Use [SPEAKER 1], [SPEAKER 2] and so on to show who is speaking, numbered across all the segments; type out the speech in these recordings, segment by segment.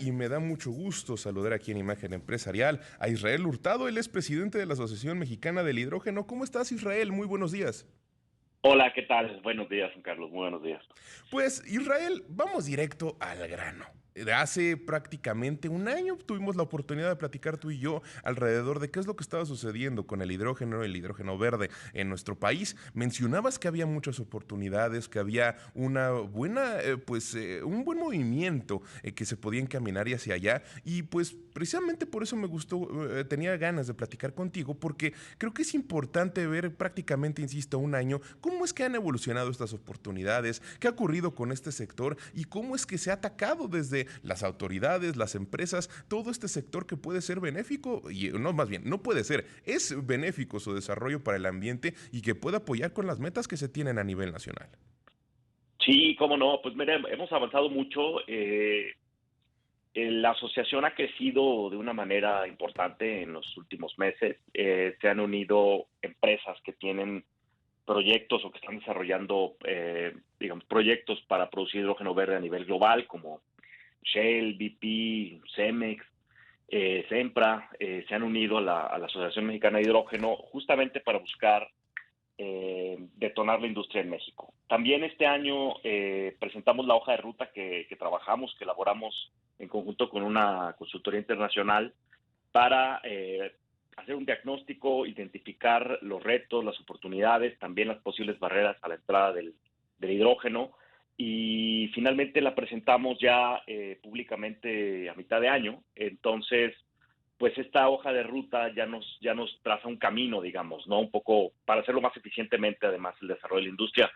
[SPEAKER 1] Y me da mucho gusto saludar aquí en Imagen Empresarial a Israel Hurtado, él es presidente de la Asociación Mexicana del Hidrógeno. ¿Cómo estás, Israel? Muy buenos días.
[SPEAKER 2] Hola, ¿qué tal? Buenos días, Juan Carlos, muy buenos días.
[SPEAKER 1] Pues Israel, vamos directo al grano. Hace prácticamente un año tuvimos la oportunidad de platicar tú y yo alrededor de qué es lo que estaba sucediendo con el hidrógeno verde en nuestro país. Mencionabas que había muchas oportunidades, que había una buena, un buen movimiento que se podía encaminar y hacia allá. Y pues precisamente por eso me gustó, tenía ganas de platicar contigo, porque creo que es importante ver prácticamente, insisto, un año, cómo es que han evolucionado estas oportunidades, qué ha ocurrido con este sector y cómo es que se ha atacado desde las autoridades, las empresas, todo este sector que puede ser benéfico, y no, más bien, no puede ser, es benéfico su desarrollo para el ambiente y que puede apoyar con las metas que se tienen a nivel nacional.
[SPEAKER 2] Sí, cómo no, pues mira, hemos avanzado mucho. La asociación ha crecido de una manera importante en los últimos meses. Se han unido empresas que tienen proyectos o que están desarrollando, digamos, proyectos para producir hidrógeno verde a nivel global, como Shell, BP, Cemex, Sempra. Se han unido a la Asociación Mexicana de Hidrógeno justamente para buscar detonar la industria en México. También este año presentamos la hoja de ruta que trabajamos, que elaboramos en conjunto con una consultoría internacional para hacer un diagnóstico, identificar los retos, las oportunidades, también las posibles barreras a la entrada del hidrógeno, y finalmente la presentamos ya públicamente a mitad de año. Entonces, pues esta hoja de ruta ya nos traza un camino, digamos, ¿no? Un poco para hacerlo más eficientemente, además, el desarrollo de la industria.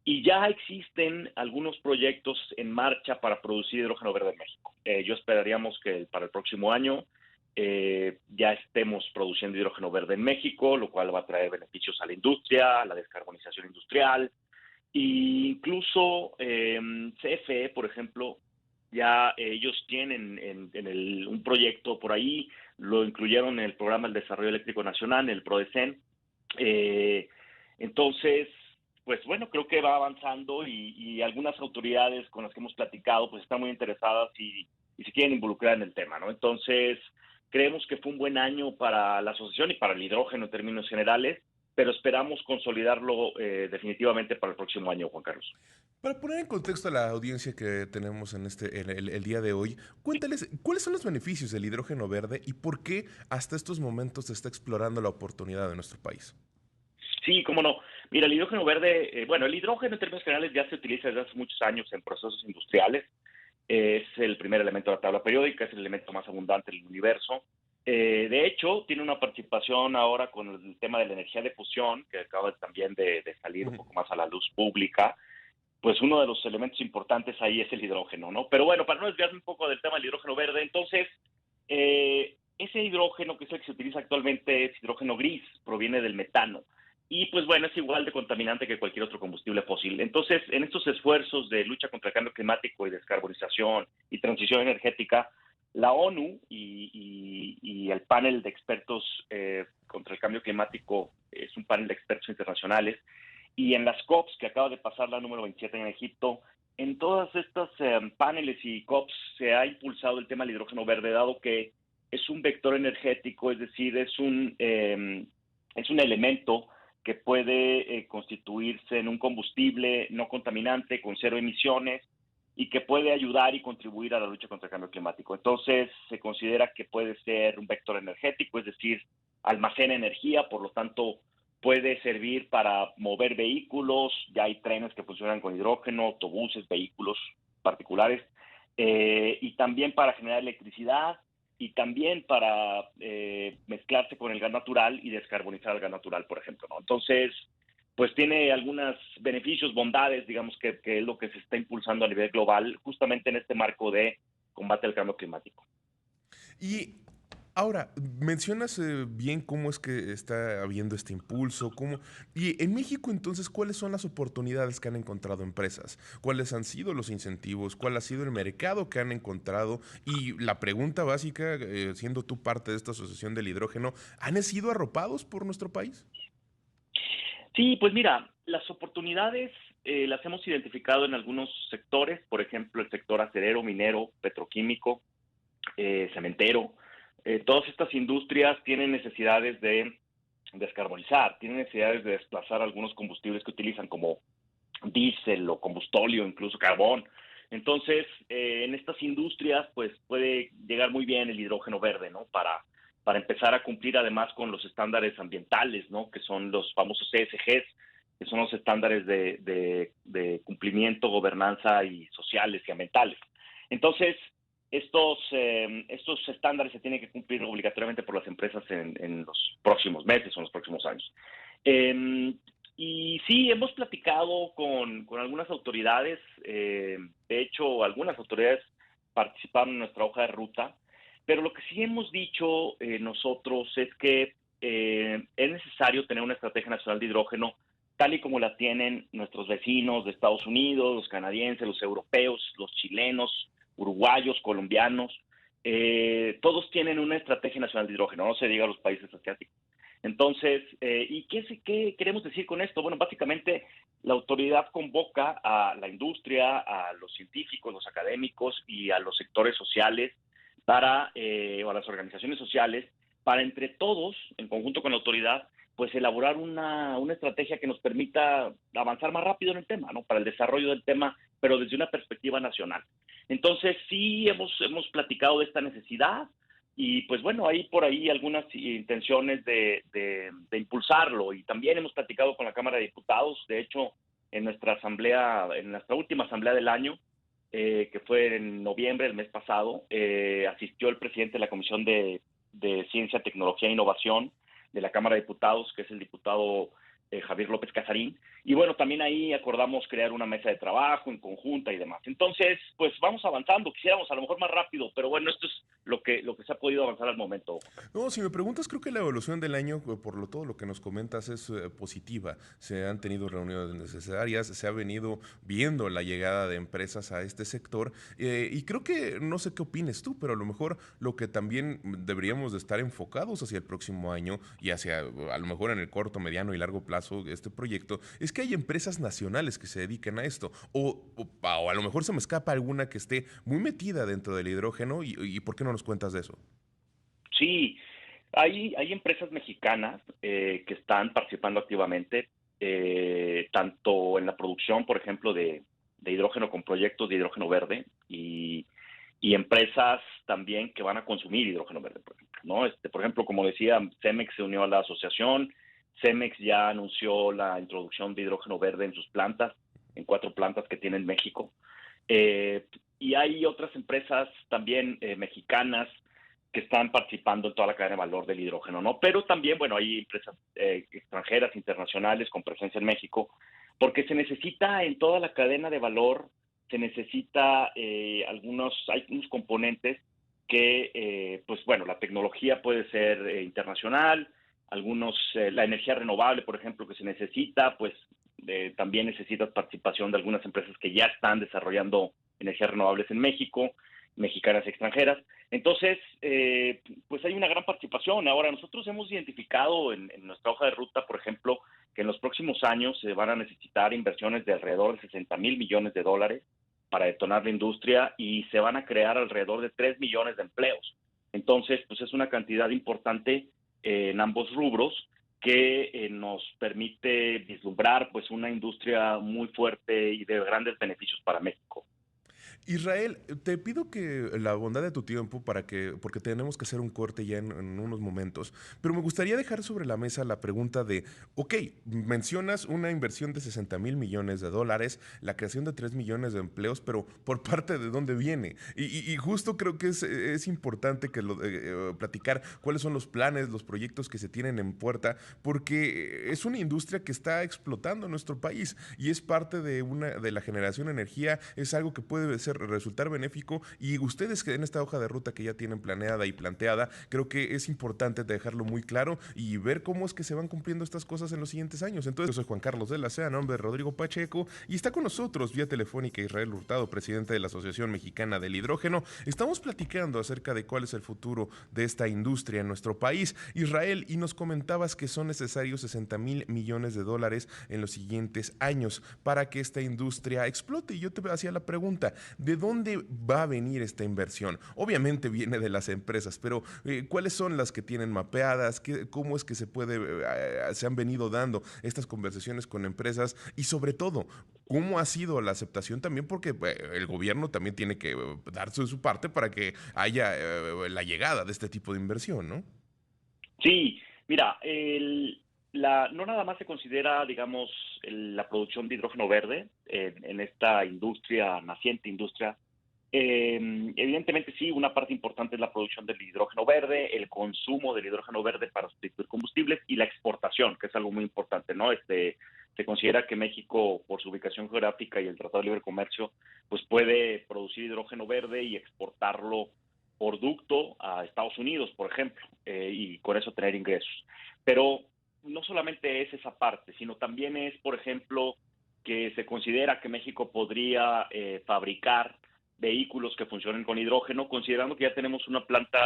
[SPEAKER 2] Y ya existen algunos proyectos en marcha para producir hidrógeno verde en México. Yo esperaríamos que para el próximo año ya estemos produciendo hidrógeno verde en México, lo cual va a traer beneficios a la industria, a la descarbonización industrial. E incluso CFE, por ejemplo, ya ellos tienen un proyecto por ahí, lo incluyeron en el programa del Desarrollo Eléctrico Nacional, en el PRODECEN. Eh, entonces, pues bueno, creo que va avanzando, y algunas autoridades con las que hemos platicado pues están muy interesadas y se quieren involucrar en el tema, ¿no? Entonces, creemos que fue un buen año para la asociación y para el hidrógeno en términos generales, pero esperamos consolidarlo definitivamente para el próximo año, Juan Carlos.
[SPEAKER 1] Para poner en contexto a la audiencia que tenemos en el día de hoy, cuéntales cuáles son los beneficios del hidrógeno verde y por qué hasta estos momentos se está explorando la oportunidad de nuestro país.
[SPEAKER 2] Sí, cómo no. Mira, el hidrógeno verde, bueno, el hidrógeno en términos generales ya se utiliza desde hace muchos años en procesos industriales. Es el primer elemento de la tabla periódica, es el elemento más abundante del universo. De hecho, tiene una participación ahora con el tema de la energía de fusión, que acaba también de salir un
[SPEAKER 1] Ujú.
[SPEAKER 2] poco más a la luz pública. Pues uno de los elementos importantes ahí es el hidrógeno, ¿no? Pero bueno, para no desviarme un poco del tema del hidrógeno verde, entonces, ese hidrógeno que es el que se utiliza actualmente es hidrógeno gris, proviene del metano. Y pues bueno, es igual de contaminante que cualquier otro combustible fósil. Entonces, en estos esfuerzos de lucha contra el cambio climático y descarbonización y transición energética, la ONU y el panel de expertos contra el cambio climático es un panel de expertos internacionales, y en las COPs, que acaba de pasar la número 27 en Egipto, en todas estas paneles y COPs se ha impulsado el tema del hidrógeno verde, dado que es un vector energético, es decir, es un elemento que puede constituirse en un combustible no contaminante, con cero emisiones, y que puede ayudar y contribuir a la lucha contra el cambio climático. Entonces, se considera que puede ser un vector energético, es decir, almacena energía, por lo tanto, puede servir para mover vehículos. Ya hay trenes que funcionan con hidrógeno, autobuses, vehículos particulares, y también para generar electricidad, y también para mezclarse con el gas natural y descarbonizar el gas natural, por ejemplo, ¿no? Entonces, pues tiene algunos beneficios, bondades, digamos, que es lo que se está impulsando a nivel global, justamente en este marco de combate al cambio climático.
[SPEAKER 1] Y ahora, mencionas bien cómo es que está habiendo este impulso, cómo... Y en México, entonces, ¿cuáles son las oportunidades que han encontrado empresas? ¿Cuáles han sido los incentivos? ¿Cuál ha sido el mercado que han encontrado? Y la pregunta básica, siendo tú parte de esta asociación del hidrógeno, ¿han sido arropados por nuestro país?
[SPEAKER 2] Sí, pues mira, las oportunidades las hemos identificado en algunos sectores, por ejemplo, el sector acerero, minero, petroquímico. cementero. Todas estas industrias tienen necesidades de descarbonizar, tienen necesidades de desplazar algunos combustibles que utilizan como diésel o combustóleo, incluso carbón. Entonces, en estas industrias, pues puede llegar muy bien el hidrógeno verde, ¿no? Para empezar a cumplir además con los estándares ambientales, ¿no? Que son los famosos ESGs, que son los estándares de cumplimiento, gobernanza y sociales y ambientales. Entonces, estos estándares se tienen que cumplir obligatoriamente por las empresas en los próximos meses o en los próximos años. Y sí, hemos platicado con algunas autoridades, de hecho, algunas autoridades participaron en nuestra hoja de ruta, pero lo que sí hemos dicho nosotros es que es necesario tener una estrategia nacional de hidrógeno tal y como la tienen nuestros vecinos de Estados Unidos, los canadienses, los europeos, los chilenos, uruguayos, colombianos. Todos tienen una estrategia nacional de hidrógeno, no se diga los países asiáticos. Entonces, ¿y qué queremos decir con esto? Bueno, básicamente la autoridad convoca a la industria, a los científicos, los académicos y a los sectores sociales o a las organizaciones sociales para entre todos, en conjunto con la autoridad, pues elaborar una estrategia que nos permita avanzar más rápido en el tema, ¿no? Para el desarrollo del tema, pero desde una perspectiva nacional. Entonces, sí hemos platicado de esta necesidad y, pues bueno, hay por ahí algunas intenciones de impulsarlo y también hemos platicado con la Cámara de Diputados. De hecho, en nuestra última asamblea del año, que fue en noviembre del mes pasado, asistió el presidente de la Comisión de Ciencia, Tecnología e Innovación de la Cámara de Diputados, que es el diputado Javier López Casarín. Y bueno, también ahí acordamos crear una mesa de trabajo en conjunta y demás. Entonces, pues vamos avanzando. Quisiéramos a lo mejor más rápido, pero bueno, esto es lo que se ha podido avanzar al momento.
[SPEAKER 1] No, si me preguntas, creo que la evolución del año, todo lo que nos comentas, es positiva. Se han tenido reuniones necesarias, se ha venido viendo la llegada de empresas a este sector y creo que, no sé qué opines tú, pero a lo mejor lo que también deberíamos de estar enfocados hacia el próximo año y hacia, a lo mejor en el corto, mediano y largo plazo de este proyecto, es que hay empresas nacionales que se dediquen a esto. O a lo mejor se me escapa alguna que esté muy metida dentro del hidrógeno y ¿por qué no nos cuentas de eso?
[SPEAKER 2] Sí, hay empresas mexicanas que están participando activamente, tanto en la producción, por ejemplo, de hidrógeno con proyectos de hidrógeno verde y empresas también que van a consumir hidrógeno verde, por ejemplo, ¿no? Por ejemplo, como decía, Cemex se unió a la asociación. Cemex ya anunció la introducción de hidrógeno verde en sus plantas, en 4 plantas que tiene en México. Y hay otras empresas también mexicanas que están participando en toda la cadena de valor del hidrógeno, ¿no? Pero también, bueno, hay empresas extranjeras, internacionales, con presencia en México, porque se necesita en toda la cadena de valor, se necesita hay unos componentes que, pues bueno, la tecnología puede ser internacional, la energía renovable, por ejemplo, que se necesita, pues también necesitas participación de algunas empresas que ya están desarrollando energías renovables en México, mexicanas y extranjeras. Entonces, pues hay una gran participación. Ahora, nosotros hemos identificado en nuestra hoja de ruta, por ejemplo, que en los próximos años se van a necesitar inversiones de alrededor de 60,000 millones de dólares para detonar la industria y se van a crear alrededor de 3 millones de empleos. Entonces, pues es una cantidad importante en ambos rubros que nos permite vislumbrar pues una industria muy fuerte y de grandes beneficios para México.
[SPEAKER 1] Israel, te pido que la bondad de tu tiempo porque tenemos que hacer un corte ya en unos momentos, pero me gustaría dejar sobre la mesa la pregunta de, ok, mencionas una inversión de 60,000 millones de dólares, la creación de 3 millones de empleos, pero ¿por parte de dónde viene? Y justo creo que es importante que platicar cuáles son los planes, los proyectos que se tienen en puerta, porque es una industria que está explotando en nuestro país y es parte de la generación de energía, es algo que puede resultar benéfico y ustedes que en esta hoja de ruta que ya tienen planeada y planteada, creo que es importante dejarlo muy claro y ver cómo es que se van cumpliendo estas cosas en los siguientes años. Entonces, yo soy Juan Carlos de la Sea, nombre de Rodrigo Pacheco, y está con nosotros vía telefónica Israel Hurtado, presidente de la Asociación Mexicana del Hidrógeno. Estamos platicando acerca de cuál es el futuro de esta industria en nuestro país. Israel, y nos comentabas que son necesarios 60,000 millones de dólares en los siguientes años para que esta industria explote. Y yo te hacía la pregunta, ¿de dónde va a venir esta inversión? Obviamente viene de las empresas, pero ¿cuáles son las que tienen mapeadas? ¿Cómo es que se han venido dando estas conversaciones con empresas? Y sobre todo, ¿cómo ha sido la aceptación también? Porque el gobierno también tiene que darse de su parte para que haya la llegada de este tipo de inversión, ¿no?
[SPEAKER 2] Sí, mira, no nada más se considera, digamos, la producción de hidrógeno verde en esta industria, naciente industria. Evidentemente sí, una parte importante es la producción del hidrógeno verde, el consumo del hidrógeno verde para sustituir combustibles y la exportación, que es algo muy importante, ¿no? Se considera que México, por su ubicación geográfica y el Tratado de Libre Comercio, pues puede producir hidrógeno verde y exportarlo por ducto a Estados Unidos, por ejemplo, y con eso tener ingresos. Pero no solamente es esa parte, sino también es, por ejemplo, que se considera que México podría fabricar vehículos que funcionen con hidrógeno, considerando que ya tenemos una planta,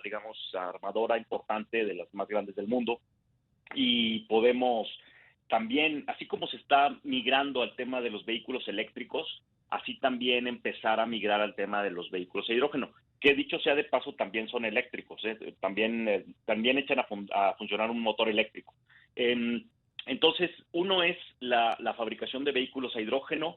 [SPEAKER 2] digamos, armadora importante de las más grandes del mundo y podemos también, así como se está migrando al tema de los vehículos eléctricos, así también empezar a migrar al tema de los vehículos de hidrógeno, que dicho sea de paso también son eléctricos, también echan a funcionar un motor eléctrico. Entonces, uno es la fabricación de vehículos a hidrógeno,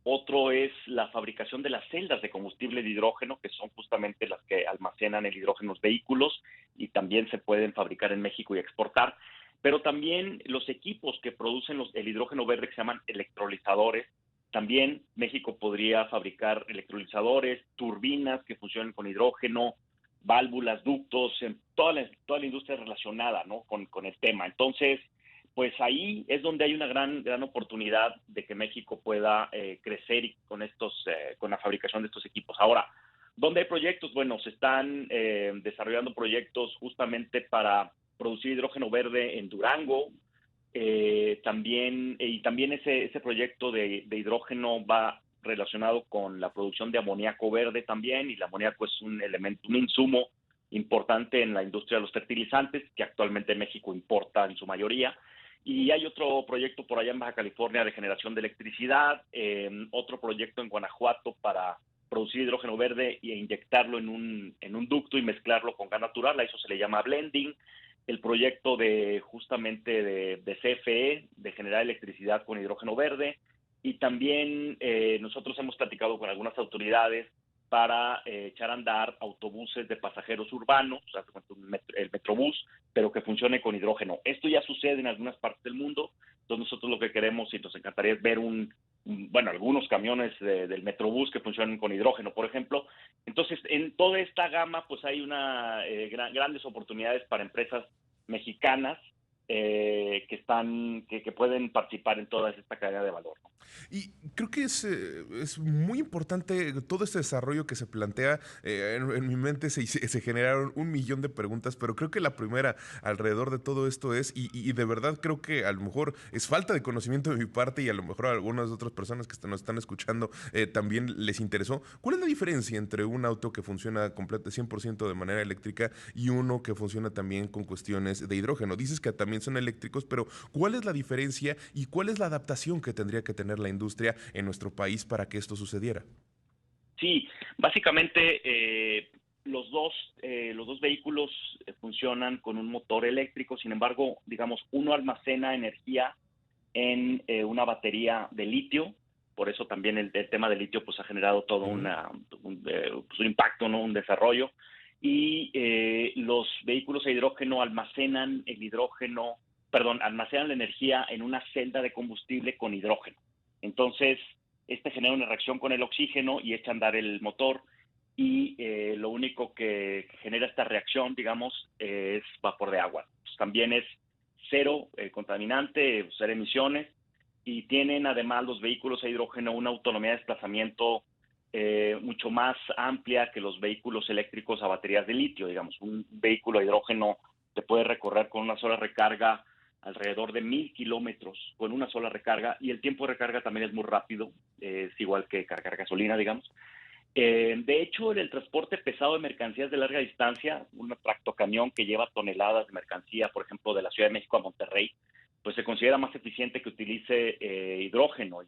[SPEAKER 2] otro es la fabricación de las celdas de combustible de hidrógeno, que son justamente las que almacenan el hidrógeno en los vehículos y también se pueden fabricar en México y exportar. Pero también los equipos que producen el hidrógeno verde, que se llaman electrolizadores, también México podría fabricar electrolizadores, turbinas que funcionen con hidrógeno, válvulas, ductos, en toda la industria relacionada, ¿no? con el tema. Entonces, pues ahí es donde hay una gran oportunidad de que México pueda crecer con la fabricación de estos equipos. Ahora, ¿dónde hay proyectos? Bueno, se están desarrollando proyectos justamente para producir hidrógeno verde en Durango. También ese proyecto de hidrógeno va relacionado con la producción de amoníaco verde también, y el amoníaco es un elemento, un insumo importante en la industria de los fertilizantes, que actualmente México importa en su mayoría. Y hay otro proyecto por allá en Baja California de generación de electricidad, otro proyecto en Guanajuato para producir hidrógeno verde e inyectarlo en un ducto y mezclarlo con gas natural, a eso se le llama blending. El proyecto justamente de CFE, de generar electricidad con hidrógeno verde, y también nosotros hemos platicado con algunas autoridades para echar a andar autobuses de pasajeros urbanos, o sea, el Metrobús, pero que funcione con hidrógeno. Esto ya sucede en algunas partes del mundo, entonces nosotros lo que queremos y nos encantaría es ver algunos camiones del Metrobús que funcionen con hidrógeno, por ejemplo. Entonces, en toda esta gama, pues hay grandes oportunidades para empresas mexicanas que pueden participar en toda esta cadena de valor, ¿no?
[SPEAKER 1] Y creo que es muy importante todo este desarrollo que se plantea. En mi mente se generaron un millón de preguntas, pero creo que la primera alrededor de todo esto y de verdad creo que a lo mejor es falta de conocimiento de mi parte y a lo mejor a algunas otras personas que nos están escuchando también les interesó. ¿Cuál es la diferencia entre un auto que funciona 100% de manera eléctrica y uno que funciona también con cuestiones de hidrógeno? Dices que también son eléctricos, pero ¿cuál es la diferencia y cuál es la adaptación que tendría que tener la industria en nuestro país para que esto sucediera?
[SPEAKER 2] Sí, básicamente los dos vehículos funcionan con un motor eléctrico, sin embargo, digamos, uno almacena energía en una batería de litio, por eso también el tema del litio pues ha generado todo
[SPEAKER 1] Ujú.
[SPEAKER 2] pues, un impacto, ¿no? Un desarrollo, y los vehículos a hidrógeno almacenan la energía en una celda de combustible con hidrógeno. Entonces, este genera una reacción con el oxígeno y echa a andar el motor, y lo único que genera esta reacción, digamos, es vapor de agua. Pues también es cero contaminante, cero emisiones, y tienen además los vehículos a hidrógeno una autonomía de desplazamiento mucho más amplia que los vehículos eléctricos a baterías de litio. Digamos, un vehículo a hidrógeno te puede recorrer con una sola recarga alrededor de 1,000 kilómetros con una sola recarga, y el tiempo de recarga también es muy rápido, es igual que cargar gasolina, digamos. De hecho, en el transporte pesado de mercancías de larga distancia, un tractocamión que lleva toneladas de mercancía, por ejemplo, de la Ciudad de México a Monterrey, pues se considera más eficiente que utilice hidrógeno, y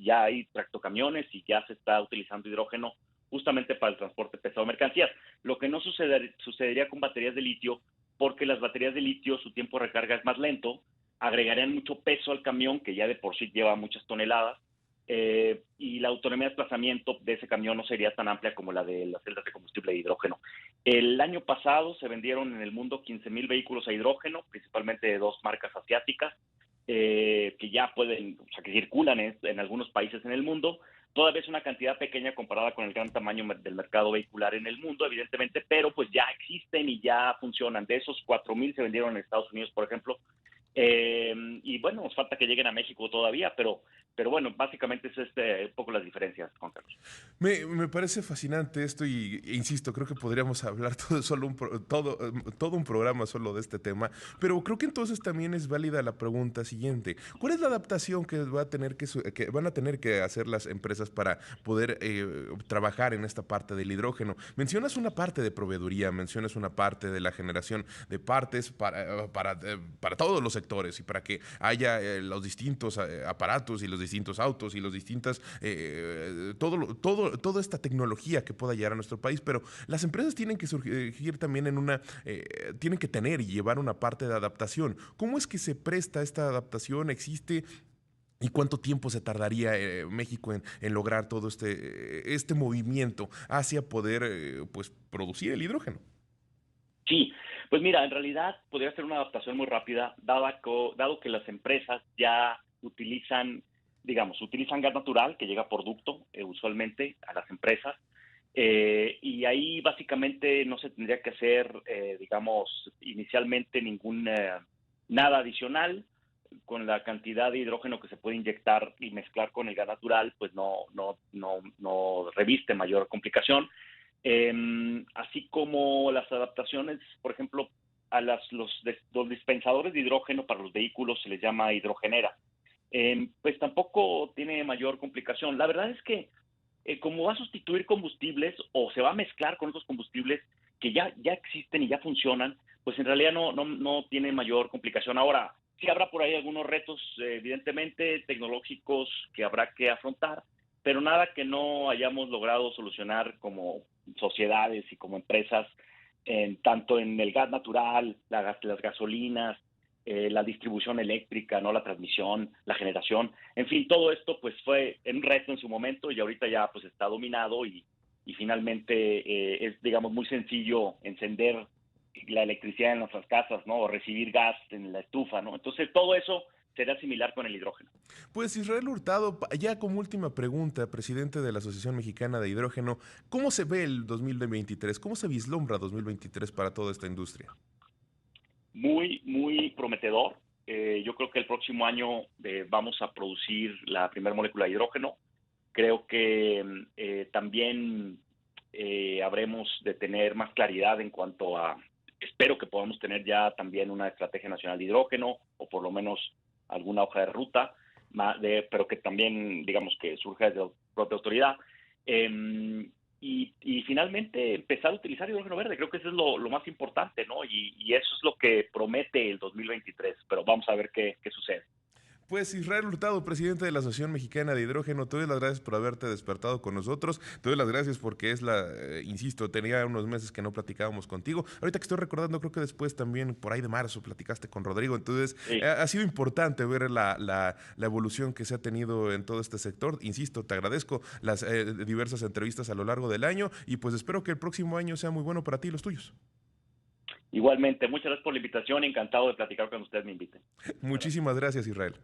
[SPEAKER 2] ya hay tractocamiones y ya se está utilizando hidrógeno justamente para el transporte pesado de mercancías. Lo que no sucedería con baterías de litio, porque las baterías de litio, su tiempo de recarga es más lento, agregarían mucho peso al camión, que ya de por sí lleva muchas toneladas, y la autonomía de desplazamiento de ese camión no sería tan amplia como la de las celdas de combustible de hidrógeno. El año pasado se vendieron en el mundo 15,000 vehículos a hidrógeno, principalmente de 2 marcas asiáticas, que ya pueden, o sea, que circulan en algunos países en el mundo. Todavía es una cantidad pequeña comparada con el gran tamaño del mercado vehicular en el mundo, evidentemente, pero pues ya existen y ya funcionan. De esos 4,000 se vendieron en Estados Unidos, por ejemplo, y bueno, nos falta que lleguen a México todavía, pero bueno, básicamente es un poco las diferencias, Juan Carlos.
[SPEAKER 1] Me parece fascinante esto y e insisto, creo que podríamos hablar todo un programa solo de este tema, pero creo que entonces también es válida la pregunta siguiente. ¿Cuál es la adaptación que que van a tener que hacer las empresas para poder trabajar en esta parte del hidrógeno? Mencionas una parte de proveeduría, mencionas una parte de la generación de partes para todos los sectores y para que haya los distintos aparatos y los distintos autos y los distintas toda esta tecnología que pueda llegar a nuestro país, pero las empresas tienen que surgir también tienen que tener y llevar una parte de adaptación. ¿Cómo es que se presta esta adaptación? ¿Existe? ¿Y cuánto tiempo se tardaría México en lograr todo este movimiento hacia poder pues, producir el hidrógeno?
[SPEAKER 2] Sí, pues mira, en realidad podría ser una adaptación muy rápida, dado que las empresas ya utilizan, digamos, utilizan gas natural que llega por ducto usualmente a las empresas, y ahí básicamente no se tendría que hacer, digamos, inicialmente nada adicional. Con la cantidad de hidrógeno que se puede inyectar y mezclar con el gas natural, pues no reviste mayor complicación. Así como las adaptaciones, por ejemplo, a los dispensadores de hidrógeno para los vehículos se les llama hidrogenera. Pues tampoco tiene mayor complicación. La verdad es que como va a sustituir combustibles o se va a mezclar con otros combustibles que ya existen y ya funcionan, pues en realidad no tiene mayor complicación. Ahora, sí habrá por ahí algunos retos, evidentemente, tecnológicos que habrá que afrontar, pero nada que no hayamos logrado solucionar como sociedades y como empresas, tanto en el gas natural, las gasolinas, la distribución eléctrica, no la transmisión, la generación, en fin, todo esto pues fue un reto en su momento y ahorita ya pues está dominado y finalmente es digamos muy sencillo encender la electricidad en nuestras casas, ¿no? O recibir gas en la estufa, ¿no? Entonces todo eso será similar con el hidrógeno.
[SPEAKER 1] Pues Israel Hurtado, ya como última pregunta, presidente de la Asociación Mexicana de Hidrógeno, ¿cómo se ve el 2023? ¿Cómo se vislumbra 2023 para toda esta industria?
[SPEAKER 2] Muy, muy prometedor. Yo creo que el próximo año vamos a producir la primera molécula de hidrógeno. Creo que también habremos de tener más claridad en cuanto a, espero que podamos tener ya también una estrategia nacional de hidrógeno o por lo menos alguna hoja de ruta, pero que también, digamos, que surja desde la propia autoridad. Y finalmente empezar a utilizar hidrógeno verde. Creo que eso es lo más importante, ¿no? Y eso es lo que promete el 2023, pero vamos a ver qué sucede.
[SPEAKER 1] Pues Israel Hurtado, presidente de la Asociación Mexicana de Hidrógeno, te doy las gracias por haberte despertado con nosotros, te doy las gracias porque insisto, tenía unos meses que no platicábamos contigo. Ahorita que estoy recordando, creo que después también por ahí de marzo platicaste con Rodrigo, entonces
[SPEAKER 2] Sí.
[SPEAKER 1] ha sido importante ver la evolución que se ha tenido en todo este sector. Insisto, te agradezco las diversas entrevistas a lo largo del año y pues espero que el próximo año sea muy bueno para ti y los tuyos.
[SPEAKER 2] Igualmente, muchas gracias por la invitación, encantado de platicar cuando ustedes me inviten.
[SPEAKER 1] Muchísimas gracias, Israel.